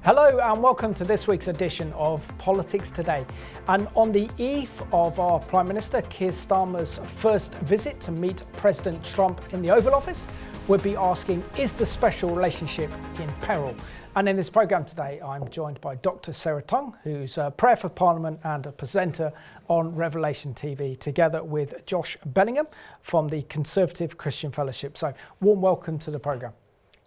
Hello and welcome to this week's edition of Politics Today. And on the eve of our Prime Minister Kier Starmer's first visit to meet President Trump in the Oval Office, we'll be asking, is the special relationship in peril? And in this programme today, I'm joined by Dr Sarah Tun, who's a Prayer for Parliament and a presenter on Revelation TV, together with Josh Bellingham from the Conservative Christian Fellowship. So, warm welcome to the programme.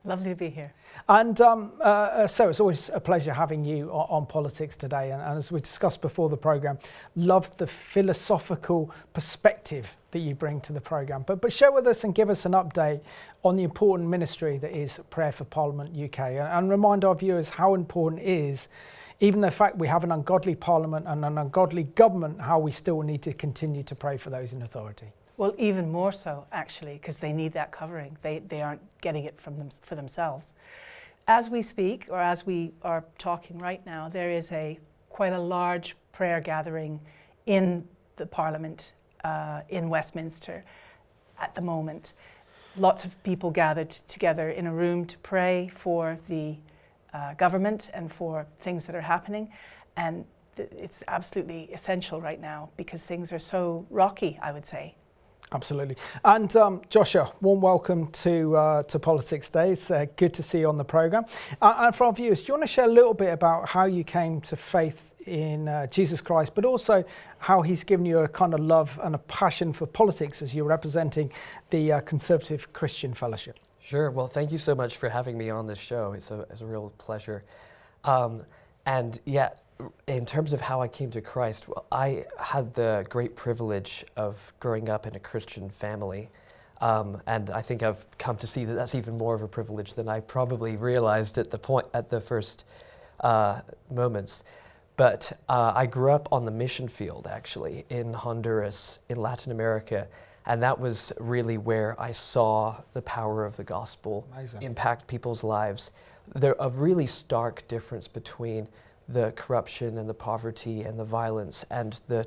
Lovely to be here. And Sarah, it's always a pleasure having you on Politics Today. And as we discussed before the programme, love the philosophical perspective that you bring to the programme. But share with us and give us an update on the important ministry that is Prayer for Parliament UK. And remind our viewers how important it is, even the fact we have an ungodly parliament and an ungodly government, how we still need to continue to pray for those in authority. Well, even more so, actually, because they need that covering. They aren't getting it for themselves. As we speak, or as we are talking right now, there is quite a large prayer gathering in the Parliament in Westminster at the moment. Lots of people gathered together in a room to pray for the government and for things that are happening. And it's absolutely essential right now because things are so rocky, I would say. Absolutely. And Joshua, warm welcome to Politics Day. It's good to see you on the programme. And for our viewers, do you want to share a little bit about how you came to faith in Jesus Christ, but also how he's given you a kind of love and a passion for politics as you're representing the Conservative Christian Fellowship? Sure. Well, thank you so much for having me on this show. It's a real pleasure. And yeah, in terms of how I came to Christ, well, I had the great privilege of growing up in a Christian family. And I think I've come to see that that's even more of a privilege than I probably realized at the first moments. But I grew up on the mission field, actually, in Honduras, in Latin America. And that was really where I saw the power of the gospel impact people's lives. There's a really stark difference between the corruption and the poverty and the violence and the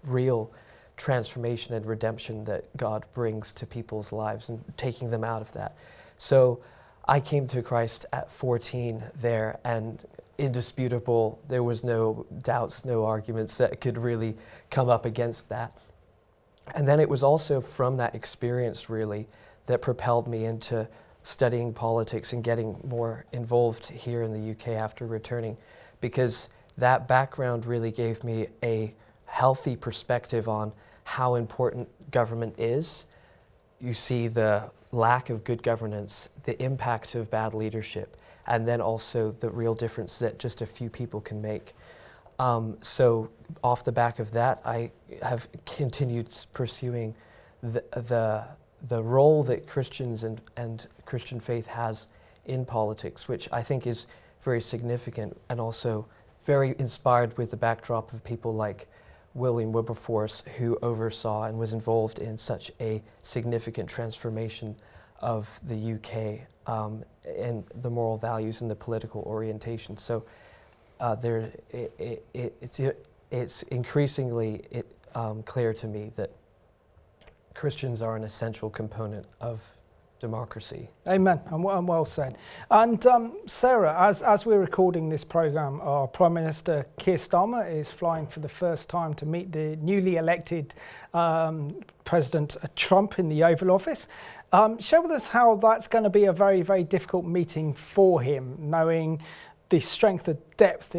real transformation and redemption that God brings to people's lives and taking them out of that. So I came to Christ at 14 there, and indisputable, there was no doubts, no arguments that could really come up against that. And then it was also from that experience really that propelled me into studying politics and getting more involved here in the UK after returning, because that background really gave me a healthy perspective on how important government is. You see the lack of good governance, the impact of bad leadership, and then also the real difference that just a few people can make. So off the back of that, I have continued pursuing the role that Christians and Christian faith has in politics, which I think is very significant and also very inspired with the backdrop of people like William Wilberforce, who oversaw and was involved in such a significant transformation of the UK and the moral values and the political orientation. So it's increasingly clear to me that Christians are an essential component of democracy. Amen, and well said. And Sarah, as we're recording this programme, our Prime Minister Kier Starmer is flying for the first time to meet the newly elected President Trump in the Oval Office. Share with us how that's going to be a very, very difficult meeting for him, knowing the strength and depth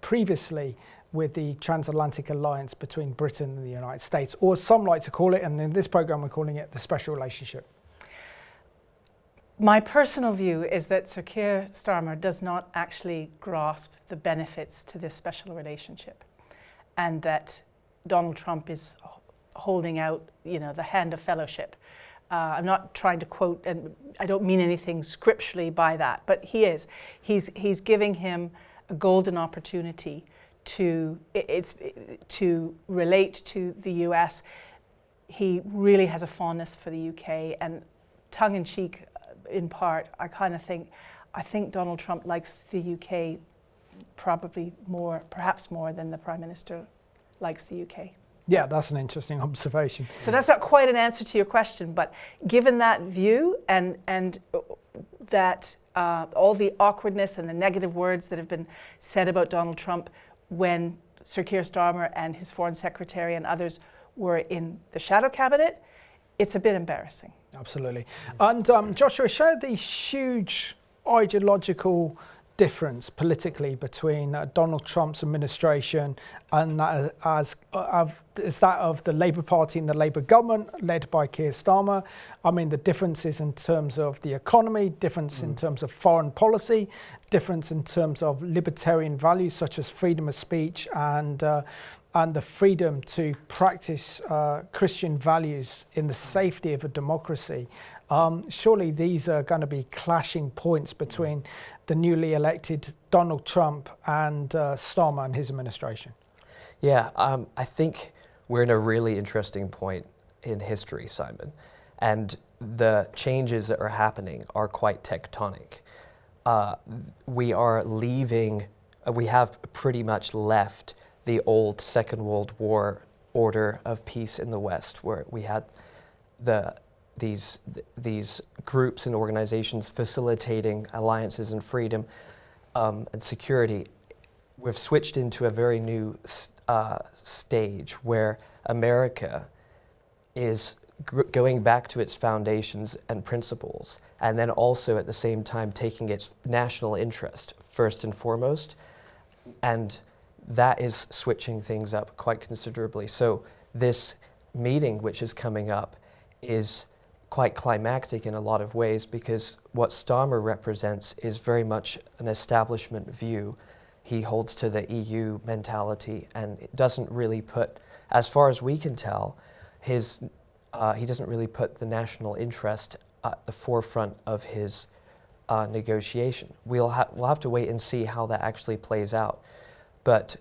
previously with the transatlantic alliance between Britain and the United States, or some like to call it, and in this programme we're calling it the special relationship. My personal view is that Sir Kier Starmer does not actually grasp the benefits to this special relationship, and that Donald Trump is holding out, the hand of fellowship. I'm not trying to quote, and I don't mean anything scripturally by that, but he is. He's giving him a golden opportunity to relate to the US. He really has a fondness for the UK, and tongue-in-cheek, in part, I think Donald Trump likes the UK perhaps more than the Prime Minister likes the UK. Yeah, that's an interesting observation. So that's not quite an answer to your question, but given that view and that all the awkwardness and the negative words that have been said about Donald Trump when Sir Kier Starmer and his foreign secretary and others were in the shadow cabinet, it's a bit embarrassing. Absolutely. And Joshua, share the huge ideological difference politically between Donald Trump's administration and that of the Labour Party and the Labour government led by Kier Starmer. I mean, the differences in terms of the economy, difference in terms of foreign policy, difference in terms of libertarian values such as freedom of speech and the freedom to practice Christian values in the safety of a democracy. Surely these are going to be clashing points between the newly elected Donald Trump and Starmer and his administration. Yeah, I think we're in a really interesting point in history, Simon, and the changes that are happening are quite tectonic. We have pretty much left the old Second World War order of peace in the West, where we had these groups and organizations facilitating alliances and freedom and security. We've switched into a very new stage where America is going back to its foundations and principles, and then also at the same time taking its national interest first and foremost, and that is switching things up quite considerably. So this meeting which is coming up is quite climactic in a lot of ways, because what Starmer represents is very much an establishment view. He holds to the EU mentality, and it doesn't really put, as far as we can tell, he doesn't really put the national interest at the forefront of his negotiation. We'll have to wait and see how that actually plays out. But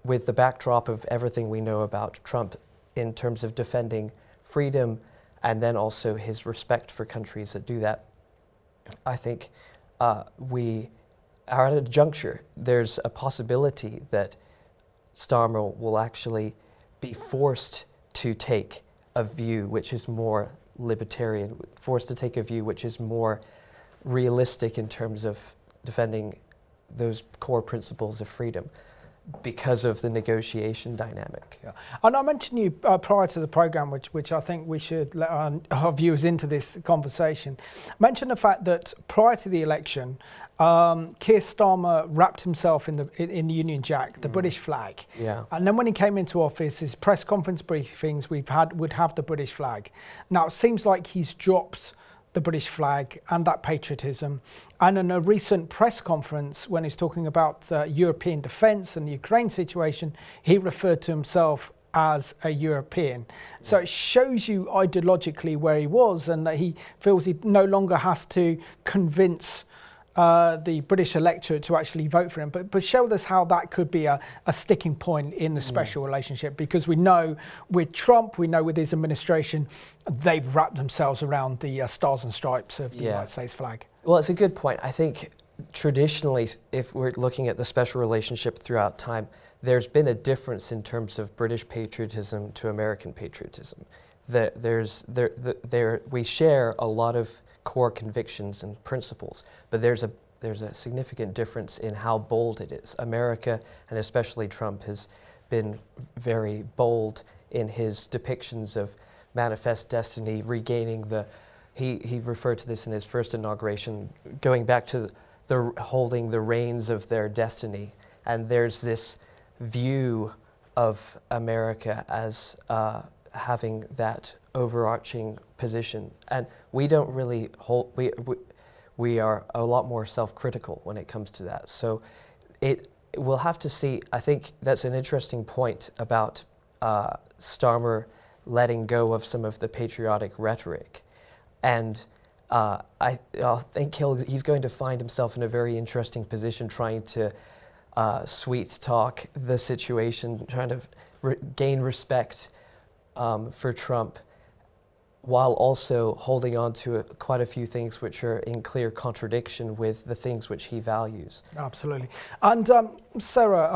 with the backdrop of everything we know about Trump in terms of defending freedom and then also his respect for countries that do that, I think we are at a juncture. There's a possibility that Starmer will actually be forced to take a view which is more libertarian, forced to take a view which is more realistic in terms of defending those core principles of freedom because of the negotiation dynamic. Yeah. And I mentioned you prior to the programme, which I think we should let our viewers into this conversation, mention the fact that prior to the election, Kier Starmer wrapped himself in the Union Jack, the British flag. Yeah. And then when he came into office, his press conference briefings would have the British flag. Now it seems like he's dropped the British flag and that patriotism. And in a recent press conference, when he's talking about European defence and the Ukraine situation, he referred to himself as a European. So it shows you ideologically where he was, and that he feels he no longer has to convince the British electorate to actually vote for him. But show us how that could be a sticking point in the special relationship, because we know with Trump, we know with his administration, they've wrapped themselves around the stars and stripes of the United States flag. Well, it's a good point. I think traditionally, if we're looking at the special relationship throughout time, there's been a difference in terms of British patriotism to American patriotism. We share a lot of core convictions and principles, but there's a significant difference in how bold it is. America, and especially Trump, has been very bold in his depictions of manifest destiny, regaining he referred to this in his first inauguration, going back to the holding the reins of their destiny. And there's this view of America as having that overarching position, and we don't really hold. We are a lot more self-critical when it comes to that. So we'll have to see. I think that's an interesting point about Starmer letting go of some of the patriotic rhetoric, and I think he's going to find himself in a very interesting position, trying to sweet talk the situation, trying to gain respect for Trump, while also holding on to quite a few things which are in clear contradiction with the things which he values. Absolutely. And Sarah,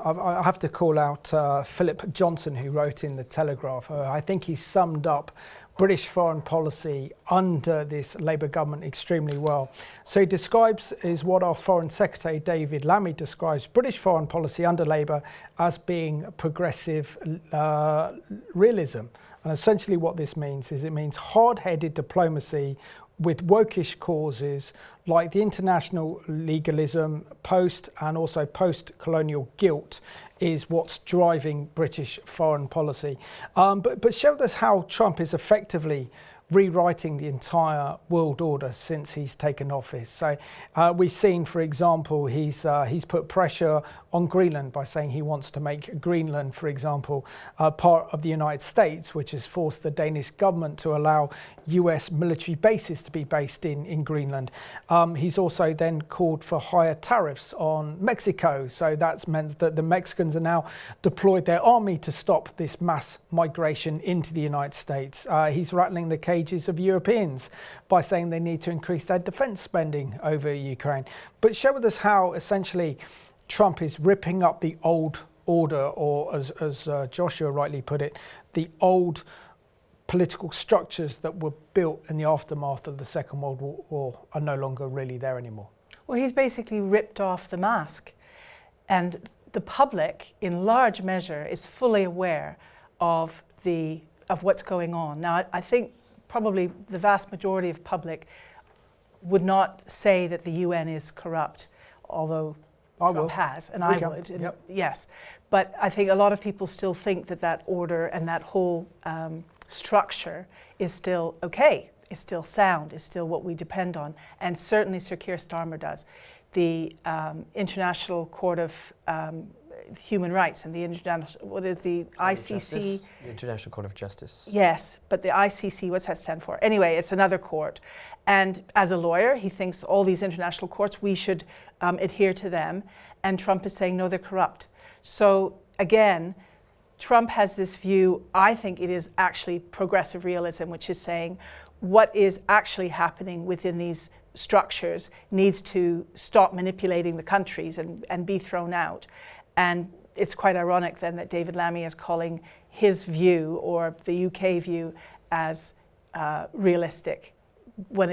I have to call out Philip Johnson, who wrote in The Telegraph. I think he summed up British foreign policy under this Labour government extremely well. So he describes, is what our Foreign Secretary David Lammy describes, British foreign policy under Labour as being progressive realism. And essentially what this means is it means hard-headed diplomacy with wokish causes like the international legalism, and also post-colonial guilt is what's driving British foreign policy. But showed us how Trump is effectively rewriting the entire world order since he's taken office. So we've seen, for example, he's put pressure on Greenland by saying he wants to make Greenland, for example, part of the United States, which has forced the Danish government to allow US military bases to be based in Greenland. He's also then called for higher tariffs on Mexico. So that's meant that the Mexicans are now deployed their army to stop this mass migration into the United States. He's rattling the cages of Europeans by saying they need to increase their defense spending over Ukraine. But share with us how essentially Trump is ripping up the old order, or as Joshua rightly put it, the old political structures that were built in the aftermath of the Second World War are no longer really there anymore. Well, he's basically ripped off the mask, and the public, in large measure, is fully aware of what's going on. Now, I think probably the vast majority of public would not say that the UN is corrupt, although Trump has, and I would. And yep. Yes, but I think a lot of people still think that order and that whole structure is still okay, is still sound, is still what we depend on, and certainly Sir Kier Starmer does. The International Court of Human Rights and the ICC? The International Court of Justice. Yes, but the ICC, what's that stand for? Anyway, it's another court. And as a lawyer, he thinks all these international courts, we should adhere to them. And Trump is saying, no, they're corrupt. So again, Trump has this view, I think it is actually progressive realism, which is saying what is actually happening within these structures needs to stop manipulating the countries and be thrown out. And it's quite ironic then that David Lammy is calling his view, or the UK view, as realistic, when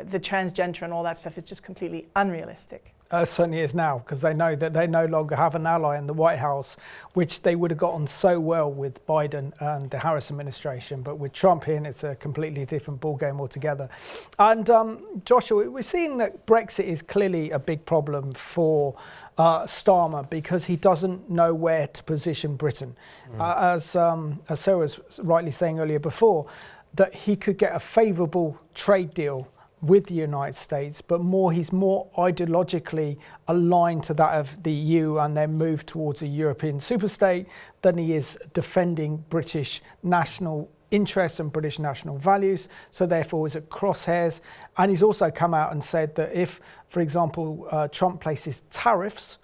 the transgender and all that stuff is just completely unrealistic. Certainly is now, because they know that they no longer have an ally in the White House, which they would have gotten so well with Biden and the Harris administration. But with Trump in, it's a completely different ballgame altogether. And Joshua, we're seeing that Brexit is clearly a big problem for Starmer, because he doesn't know where to position Britain. As Sarah was rightly saying earlier before, that he could get a favourable trade deal with the United States, but he's more ideologically aligned to that of the EU and their move towards a European superstate than he is defending British national interests and British national values. So therefore is at crosshairs. And he's also come out and said that if, for example, Trump places tariffs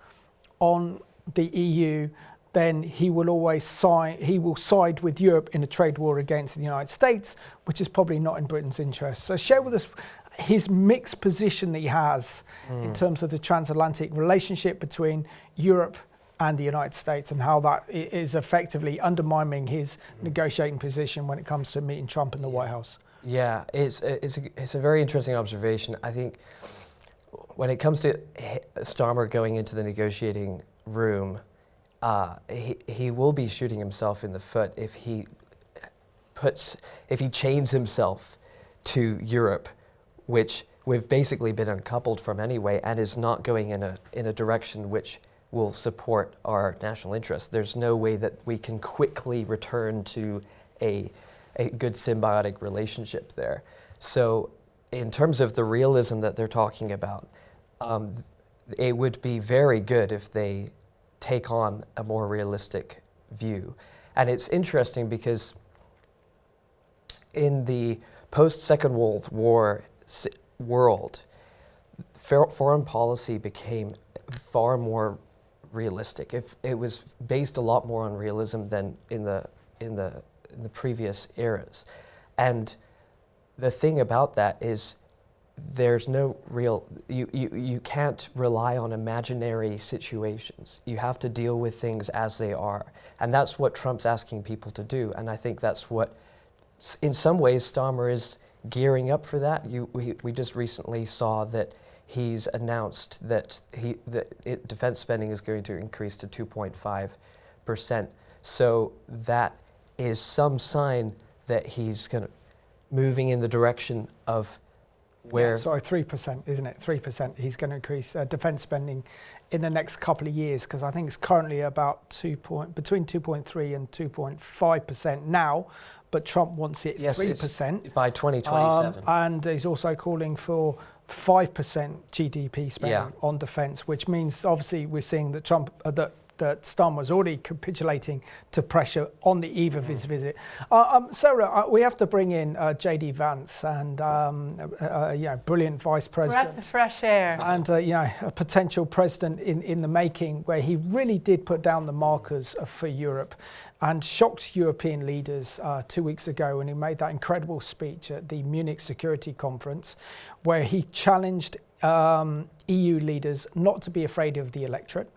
on the EU, then he will side with Europe in a trade war against the United States, which is probably not in Britain's interest. So share with us his mixed position that he has in terms of the transatlantic relationship between Europe and the United States, and how that is effectively undermining his negotiating position when it comes to meeting Trump in the White House. Yeah, it's a very interesting observation. I think when it comes to Starmer going into the negotiating room, he will be shooting himself in the foot if he chains himself to Europe, which we've basically been uncoupled from anyway, and is not going in a direction which will support our national interests. There's no way that we can quickly return to a good symbiotic relationship there. So in terms of the realism that they're talking about, it would be very good if they take on a more realistic view. And it's interesting because in the post-Second World War world, foreign policy became far more realistic. It was based a lot more on realism than in the previous eras. And the thing about that is there's no real, you can't rely on imaginary situations. You have to deal with things as they are. And that's what Trump's asking people to do. And I think that's what in some ways, Starmer is gearing up for that. We just recently saw that he's announced that defense spending is going to increase to 2.5%. So that is some sign that he's going to moving in the direction of where... 3%, isn't it? 3%. He's going to increase defence spending in the next couple of years, because I think it's currently about between 2.3 and 2.5% now, but Trump wants it 3% by 2027. And he's also calling for 5% GDP spending on defence, which means obviously we're seeing that that Starmer was already capitulating to pressure on the eve of his visit. Sarah, we have to bring in J.D. Vance, and brilliant vice president. Breath of fresh air. And a potential president in the making, where he really did put down the markers for Europe and shocked European leaders 2 weeks ago when he made that incredible speech at the Munich Security Conference, where he challenged EU leaders not to be afraid of the electorate,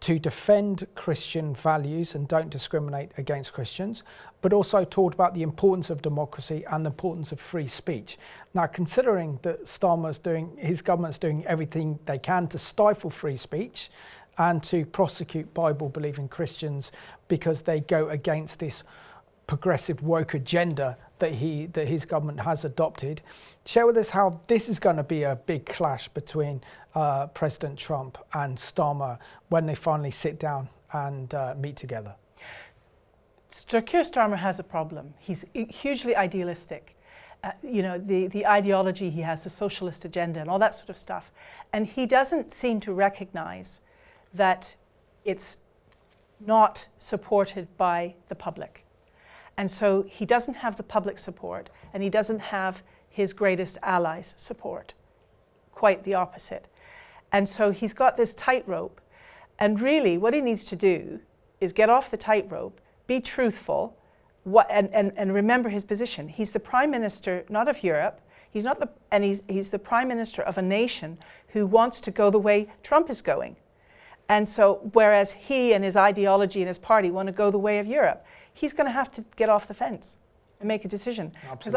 to defend Christian values and don't discriminate against Christians, but also talked about the importance of democracy and the importance of free speech. Now, considering that his government's doing everything they can to stifle free speech and to prosecute Bible-believing Christians because they go against this progressive woke agenda that his government has adopted. Share with us how this is going to be a big clash between President Trump and Starmer when they finally sit down and meet together. Kier Starmer has a problem. He's hugely idealistic. The ideology he has, the socialist agenda and all that sort of stuff. And he doesn't seem to recognize that it's not supported by the public. And so he doesn't have the public support, and he doesn't have his greatest allies' support. Quite the opposite. And so he's got this tightrope, and really what he needs to do is get off the tightrope, be truthful, and remember his position. He's the prime minister, not of Europe, he's the prime minister of a nation who wants to go the way Trump is going. And so whereas he and his ideology and his party want to go the way of Europe, he's going to have to get off the fence and make a decision. Because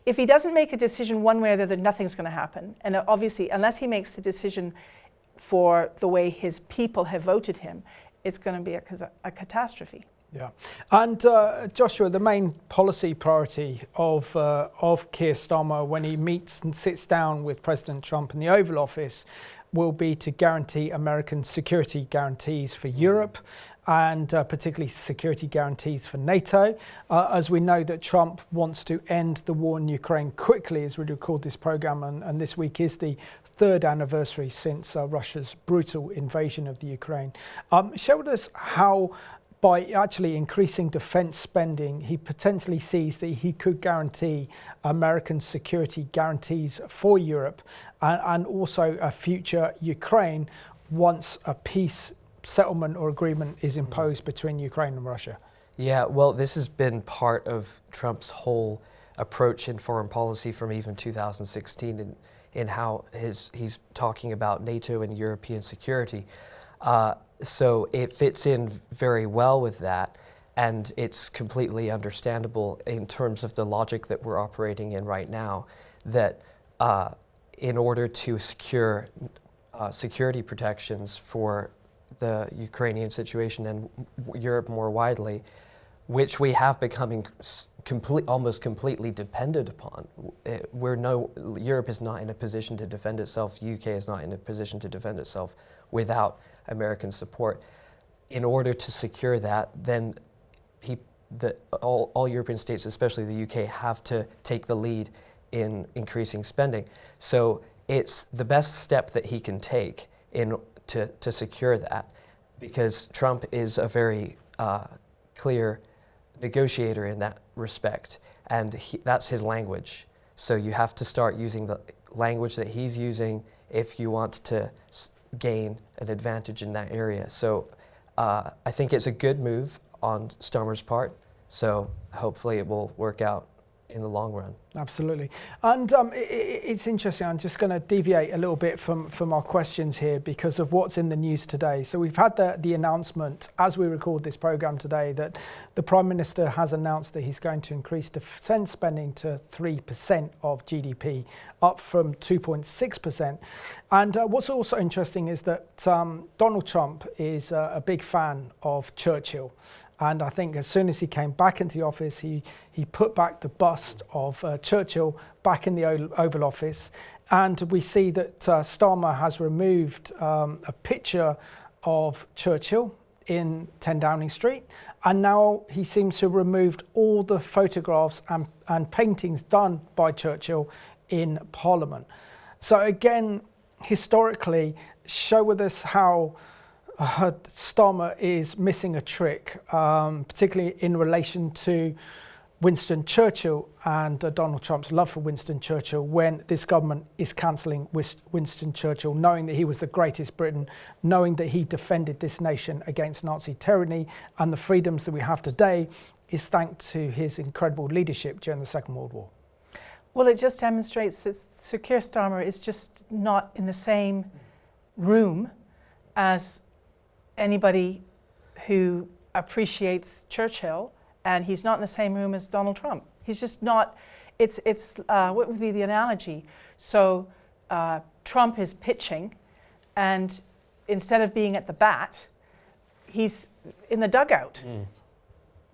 if he doesn't make a decision one way or the other, nothing's going to happen. And obviously, unless he makes the decision for the way his people have voted him, it's going to be a catastrophe. Yeah, and Joshua, the main policy priority of Kier Starmer when he meets and sits down with President Trump in the Oval Office will be to guarantee American security guarantees for Europe, and particularly security guarantees for NATO. As we know that Trump wants to end the war in Ukraine quickly as we record this program, and this week is the 3rd anniversary since Russia's brutal invasion of the Ukraine. Share with us how, by actually increasing defence spending, he potentially sees that he could guarantee American security guarantees for Europe and also a future Ukraine once a peace settlement or agreement is imposed between Ukraine and Russia. Yeah, well, this has been part of Trump's whole approach in foreign policy from even 2016 in how he's talking about NATO and European security. So it fits in very well with that, and it's completely understandable in terms of the logic that we're operating in right now, that in order to secure security protections for the Ukrainian situation and Europe more widely, which we have becoming almost completely dependent upon. Europe is not in a position to defend itself. The UK is not in a position to defend itself without American support. In order to secure that, then all European states, especially the UK, have to take the lead in increasing spending. So it's the best step that he can take to secure that, because Trump is a very clear negotiator in that respect, and that's his language. So you have to start using the language that he's using if you want to gain an advantage in that area. So I think it's a good move on Starmer's part, so hopefully it will work out in the long run. Absolutely. And it's interesting. I'm just going to deviate a little bit from our questions here because of what's in the news today. So we've had the announcement as we record this program today that the Prime Minister has announced that he's going to increase defence spending to 3% of GDP, up from 2.6%. And what's also interesting is that Donald Trump is a big fan of Churchill. And I think as soon as he came back into the office, he put back the bust of Churchill back in the Oval Office. And we see that Starmer has removed a picture of Churchill in 10 Downing Street. And now he seems to have removed all the photographs and paintings done by Churchill in Parliament. So again, historically, show with us how Starmer is missing a trick, particularly in relation to Winston Churchill and Donald Trump's love for Winston Churchill, when this government is cancelling Winston Churchill, knowing that he was the greatest Briton, knowing that he defended this nation against Nazi tyranny, and the freedoms that we have today is thanks to his incredible leadership during the Second World War. Well, it just demonstrates that Sir Kier Starmer is just not in the same room as anybody who appreciates Churchill, and he's not in the same room as Donald Trump. He's just not. It's what would be the analogy? So Trump is pitching, and instead of being at the bat, he's in the dugout.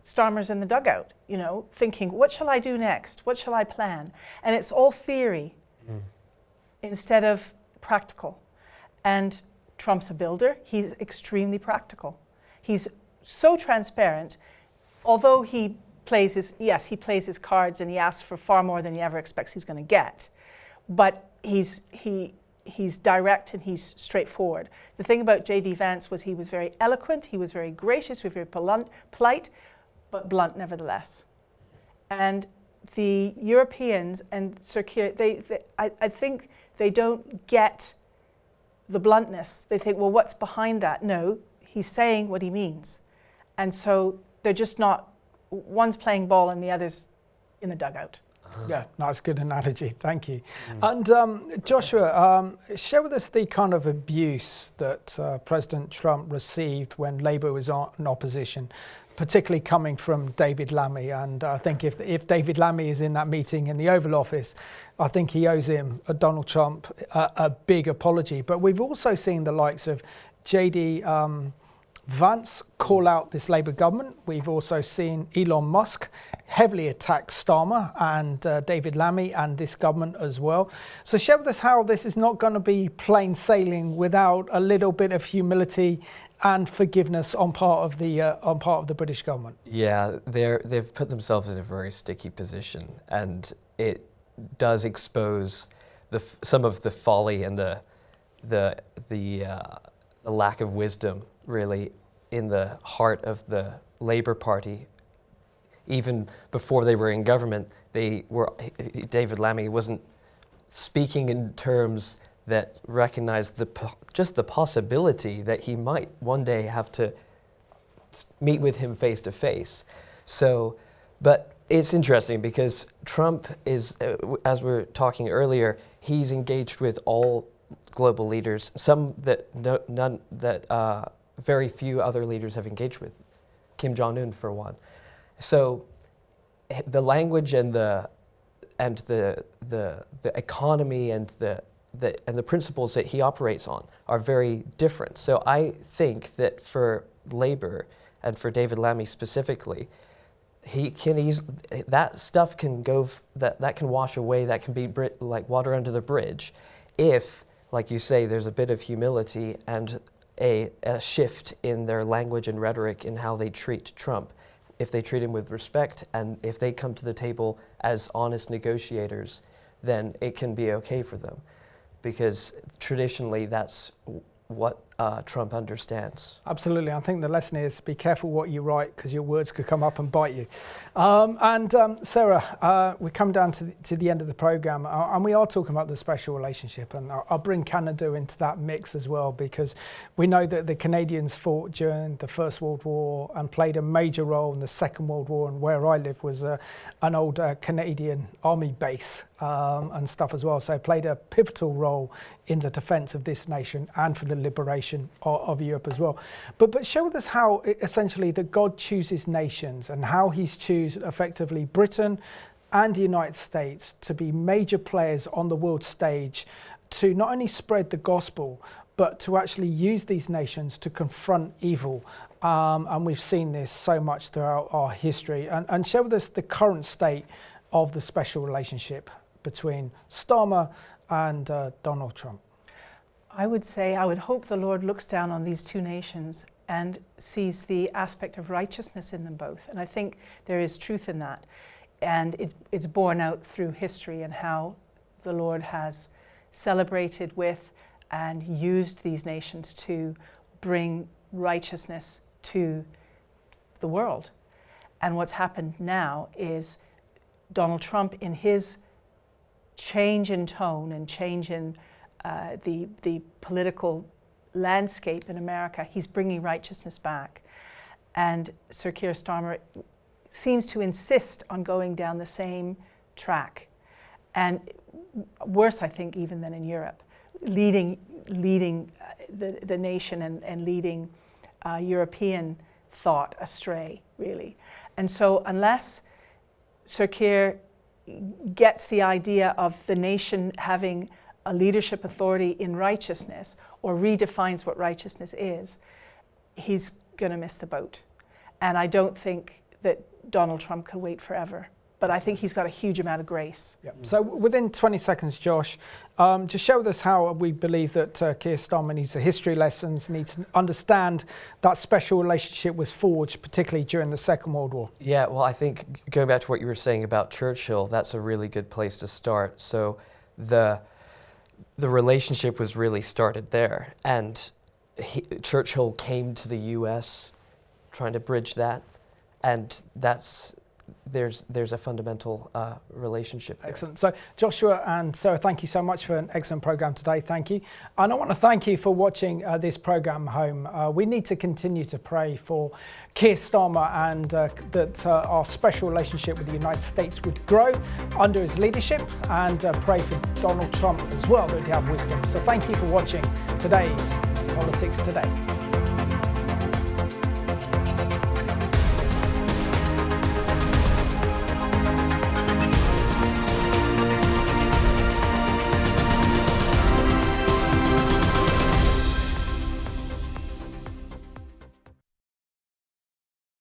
Starmer's in the dugout, you know, thinking, what shall I do next? What shall I plan? And it's all theory instead of practical. And Trump's a builder. He's extremely practical. He's so transparent, although he plays his cards and he asks for far more than he ever expects he's going to get. But he's direct and he's straightforward. The thing about J.D. Vance was he was very eloquent, he was very gracious, he was very polite, but blunt nevertheless. And the Europeans and Sir Keir, I think they don't get the bluntness. They think, well, what's behind that? No, he's saying what he means. And so they're just not, one's playing ball and the other's in the dugout. Yeah, nice, good analogy. Thank you. And Joshua, share with us the kind of abuse that President Trump received when Labour was in opposition, particularly coming from David Lammy. And I think if David Lammy is in that meeting in the Oval Office, I think he owes him, Donald Trump, a big apology. But we've also seen the likes of J.D. Vance call out this Labour government. We've also seen Elon Musk heavily attack Starmer and David Lammy and this government as well. So share with us how this is not going to be plain sailing without a little bit of humility and forgiveness on part of the British government. Yeah, they've put themselves in a very sticky position, and it does expose some of the folly and the lack of wisdom, really, in the heart of the Labour Party. Even before they were in government, David Lammy wasn't speaking in terms that recognized just the possibility that he might one day have to meet with him face to face. So, but it's interesting because Trump is, as we were talking earlier, he's engaged with all global leaders, some that very few other leaders have engaged with, Kim Jong-un for one. So the language and the economy and the principles that he operates on are very different. So I think that for Labour and for David Lammy specifically, that stuff can go, that can wash away, that can be like water under the bridge, if, like you say, there's a bit of humility and a shift in their language and rhetoric in how they treat Trump. If they treat him with respect and if they come to the table as honest negotiators, then it can be okay for them. Because traditionally that's what Trump understands. Absolutely. I think the lesson is be careful what you write, because your words could come up and bite you. Sarah, we come down to the end of the programme, and we are talking about the special relationship, and I'll bring Canada into that mix as well, because we know that the Canadians fought during the First World War and played a major role in the Second World War, and where I live was an old Canadian army base and stuff as well, so played a pivotal role in the defence of this nation and for the liberation of Europe as well. But show us how essentially that God chooses nations, and how he's chosen effectively Britain and the United States to be major players on the world stage, to not only spread the gospel, but to actually use these nations to confront evil. And we've seen this so much throughout our history. And share with us the current state of the special relationship between Starmer and Donald Trump. I would say, I would hope the Lord looks down on these two nations and sees the aspect of righteousness in them both. And I think there is truth in that. And it's borne out through history and how the Lord has celebrated with and used these nations to bring righteousness to the world. And what's happened now is Donald Trump, in his change in tone and change in the political landscape in America, he's bringing righteousness back. And Sir Kier Starmer seems to insist on going down the same track. And worse, I think, even than in Europe, leading the nation and leading European thought astray, really. And so unless Sir Kier gets the idea of the nation having a leadership authority in righteousness, or redefines what righteousness is, he's going to miss the boat. And I don't think that Donald Trump can wait forever. But I think he's got a huge amount of grace. Yep. So within 20 seconds, Josh, just share with us how we believe that Kier Starmer needs the history lessons, needs to understand that special relationship was forged, particularly during the Second World War. Yeah, well, I think going back to what you were saying about Churchill, that's a really good place to start. So the relationship was really started there. And Churchill came to the U.S. trying to bridge that. And there's a fundamental relationship there. Excellent. So Joshua and Sarah, thank you so much for an excellent program today. Thank you. And I want to thank you for watching this program home. We need to continue to pray for Kier Starmer and that our special relationship with the United States would grow under his leadership, and pray for Donald Trump as well, that he'd have wisdom. So thank you for watching today's Politics Today.